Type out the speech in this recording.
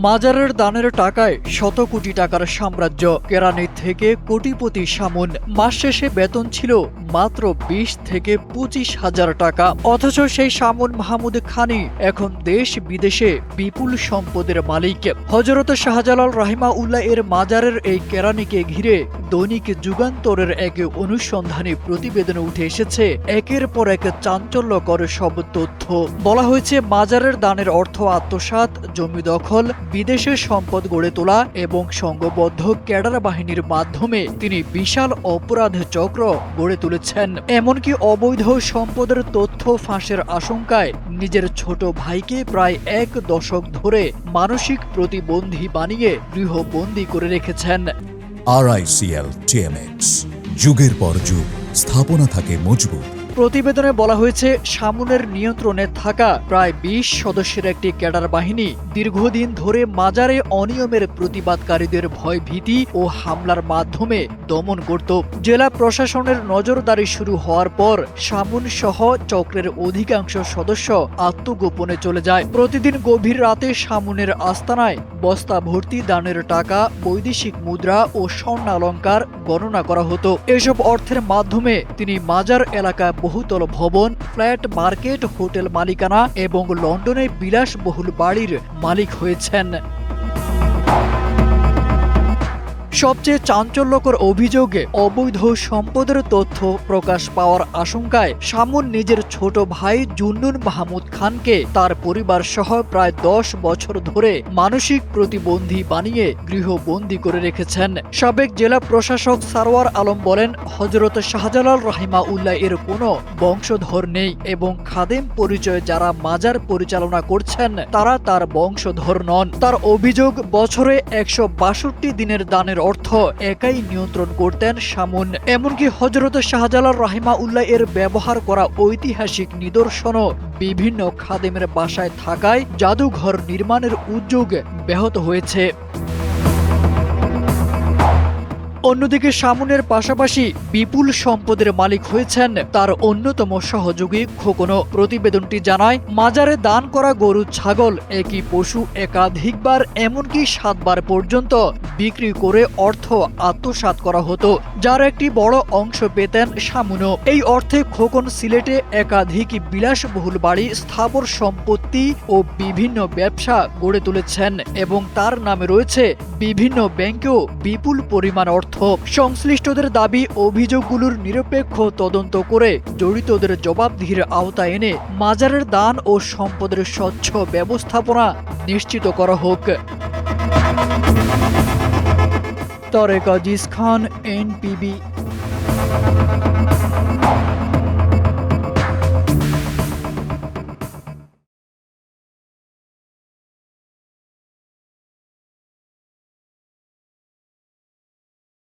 মাজারের দানের টাকায় শত কোটি টাকার সাম্রাজ্য। কেরানি থেকে কোটিপতি শামুন। মাস শেষে বেতন ছিল মাত্র ২০ থেকে ২৫ হাজার টাকা। অথচ সেই শামুন মাহমুদ খানি এখন দেশ বিদেশে বিপুল সম্পদের মালিক। হযরত শাহজালাল রাহিমাহুল্লাহ এর মাজারের এই কেরানিকে ঘিরে দৈনিক যুগান্তরের এক অনুসন্ধানী প্রতিবেদনে উঠে এসেছে একের পর এক চাঞ্চল্যকর সব তথ্য। বলা হয়েছে মাজারের দানের অর্থ আত্মসাৎ, জমি দখল, বিদেশে সম্পদ গড়ে তোলা এবং সংঘবদ্ধ ক্যাডার বাহিনীর মাধ্যমে তিনি বিশাল অপরাধ চক্র গড়ে তুলেছেন। এমনকি অবৈধ সম্পদের তথ্য ফাঁসের আশঙ্কায় নিজের ছোট ভাইকে প্রায় ১ দশক ধরে মানসিক প্রতিবন্ধী বানিয়ে গৃহবন্দী করে রেখেছেন। RICL TMX, যুগের পর যুগ স্থাপনা থাকে মজবুত। প্রতিবেদনে বলা হয়েছে শামুনের নিয়ন্ত্রণে থাকা প্রায় ২০ সদস্যের একটি ক্যাডার বাহিনী দীর্ঘদিন ধরে মাজারে অনিয়মের প্রতিবাদকারীদের ভয়ভীতি ও হামলার মাধ্যমে দমন করত। জেলা প্রশাসনের নজরদারি শুরু হওয়ার পর শামুন সহ চক্রের অধিকাংশ সদস্য আত্মগোপনে চলে যায়। প্রতিদিন গভীর রাতে শামুনের আস্তানায় বস্তা ভর্তি দানের টাকা, বৈদেশিক মুদ্রা ও স্বর্ণালংকার গণনা করা হতো। এসব অর্থের মাধ্যমে তিনি মাজার এলাকায় বহুতল ভবন, ফ্ল্যাট, মার্কেট, হোটেল মালিকানা এবং লন্ডনে বিলাসবহুল বাড়ির মালিক হয়েছেন। সবচেয়ে চাঞ্চল্যকর অভিযোগে অবৈধ সম্পদের তথ্য প্রকাশ পাওয়ার আশঙ্কায় শামুন নিজের ছোট ভাই জুন্নুন মাহমুদ খানকে তার পরিবার সহ প্রায় ১০ বছর ধরে মানসিক প্রতিবন্ধী বানিয়ে গৃহবন্দী করে রেখেছেন। সাবেক জেলা প্রশাসক সারওয়ার আলম বলেন, হযরত শাহজালাল রাহিমাহুল্লাহ এর কোনো বংশধর নেই এবং খাদেম পরিচয়ে যারা মাজার পরিচালনা করছেন তারা তার বংশধর নন। তার অভিযোগ, বছরে ১৬২ দিনের দানের অর্থ একাই নিয়ন্ত্রণ করতেন শামুন। এমনকি হযরত শাহজালাল রাহিমাহুল্লাহ এর ব্যবহার করা ঐতিহাসিক নিদর্শনও বিভিন্ন খাদেমের বাসায় থাকায় জাদুঘর নির্মাণের উদ্যোগ ব্যাহত হয়েছে। অন্যদিকে শামুনের পাশাপাশি বিপুল সম্পদের মালিক হয়েছেন তার অন্যতম সহযোগী খোকনও। প্রতিবেদনটি জানায়, মাজারে দান করা গরু, ছাগল, একই পশু একাধিকবার এমনকি ৭ বার পর্যন্ত বিক্রি করে অর্থ আত্মসাৎ করা হতো, যার একটি বড় অংশ পেতেন শামুনও। এই অর্থে খোকন সিলেটে একাধিক বিলাসবহুল বাড়ি, স্থাবর সম্পত্তি ও বিভিন্ন ব্যবসা গড়ে তুলেছেন এবং তার নামে রয়েছে বিভিন্ন ব্যাংকেও বিপুল পরিমাণ অর্থ। সংশ্লিষ্টদের দাবি, অভিযোগগুলোর নিরপেক্ষ তদন্ত করে জড়িতদের জবাবদিহির আওতায় এনে মাজারের দান ও সম্পদের স্বচ্ছ ব্যবস্থাপনা নিশ্চিত করা হোক। তারেক আজিজ খান, NPB।